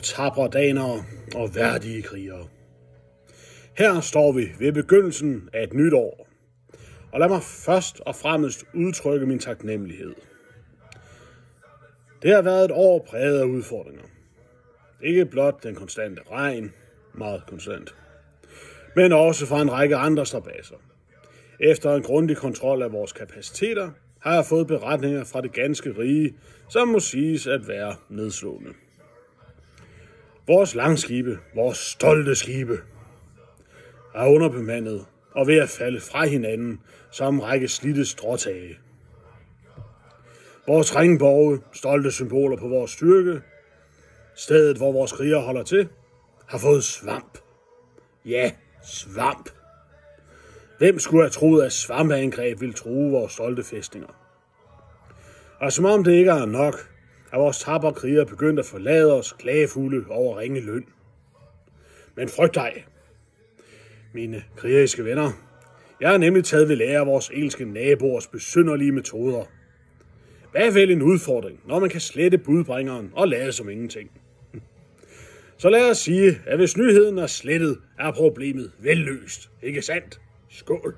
Tapre danere og værdige krigere. Her står vi ved begyndelsen af et nyt år, og lad mig først og fremmest udtrykke min taknemmelighed. Det har været et år præget af udfordringer. Ikke blot den konstante regn, meget konstant, men også fra en række andre strabadser. Efter en grundig kontrol af vores kapaciteter, har jeg fået beretninger fra det ganske rige, som må siges at være nedslående. Vores langskibe, vores stolte skibe, er underbemandet og ved at falde fra hinanden som en række slidte stråtage. Vores ringborge, stolte symboler på vores styrke, stedet hvor vores krigere holder til, har fået svamp. Ja, svamp. Hvem skulle have troet, at svampeangreb ville true vores stolte fæstninger? Og som om det ikke er nok, er vores tapre krigere begyndt at forlade os klagefulde over ringe løn. Men frygt dig, mine krigeriske venner. Jeg har nemlig taget ved lære af vores engelske naboers besynderlige metoder. Hvad er vel en udfordring, når man kan slette budbringeren og lade som ingenting? Så lad os sige, at hvis nyheden er slettet, er problemet vel løst. Ikke sandt? Skål!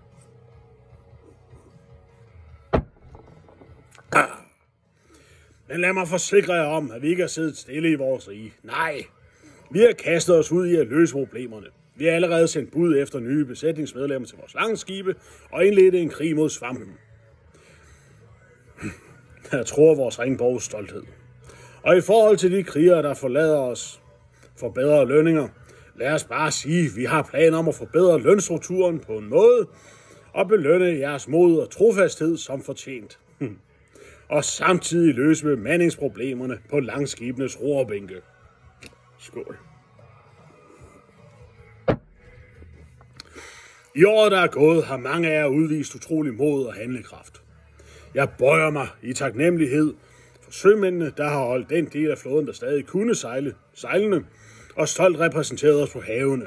Men lad mig forsikre jer om, at vi ikke har siddet stille i vores rige. Nej, vi har kastet os ud i at løse problemerne. Vi har allerede sendt bud efter nye besætningsmedlemmer til vores langskibe og indledt en krig mod svampen. Jeg tror vores ringborgs stolthed. Og i forhold til de krigere, der forlader os for bedre lønninger, lad os bare sige, at vi har planer om at forbedre lønstrukturen på en måde og belønne jeres mod og trofasthed som fortjent. Og samtidig løse bemandingsproblemerne på langskibenes roerbænke. Skål. I året, der er gået, har mange af jer udvist utrolig mod og handlekraft. Jeg bøjer mig i taknemmelighed for sømændene, der har holdt den del af flåden, der stadig kunne sejlene, og stolt repræsenteret os på havene.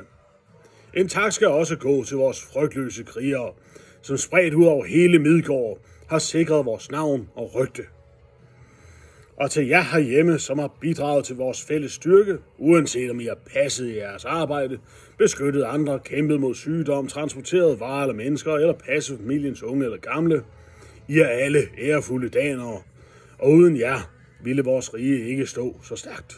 En tak skal også gå til vores frygtløse krigere, som spredt ud over hele Midgård har sikret vores navn og rygte. Og til jer herhjemme, som har bidraget til vores fælles styrke, uanset om I har passet jeres arbejde, beskyttet andre, kæmpet mod sygdom, transporteret varer eller mennesker, eller passet familiens unge eller gamle. I er alle ærefulde danere, og uden jer ville vores rige ikke stå så stærkt.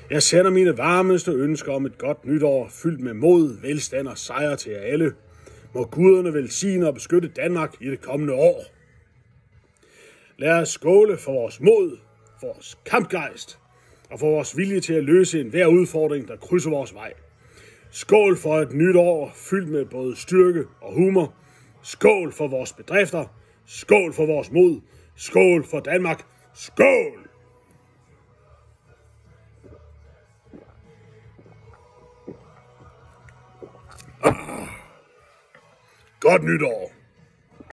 Jeg sender mine varmeste ønsker om et godt nytår, fyldt med mod, velstand og sejr til jer alle. Må guderne velsigne og beskytte Danmark i det kommende år. Lad os skåle for vores mod, for vores kampgejst og for vores vilje til at løse enhver udfordring, der krydser vores vej. Skål for et nyt år fyldt med både styrke og humor. Skål for vores bedrifter. Skål for vores mod. Skål for Danmark. Skål! Godt nytår!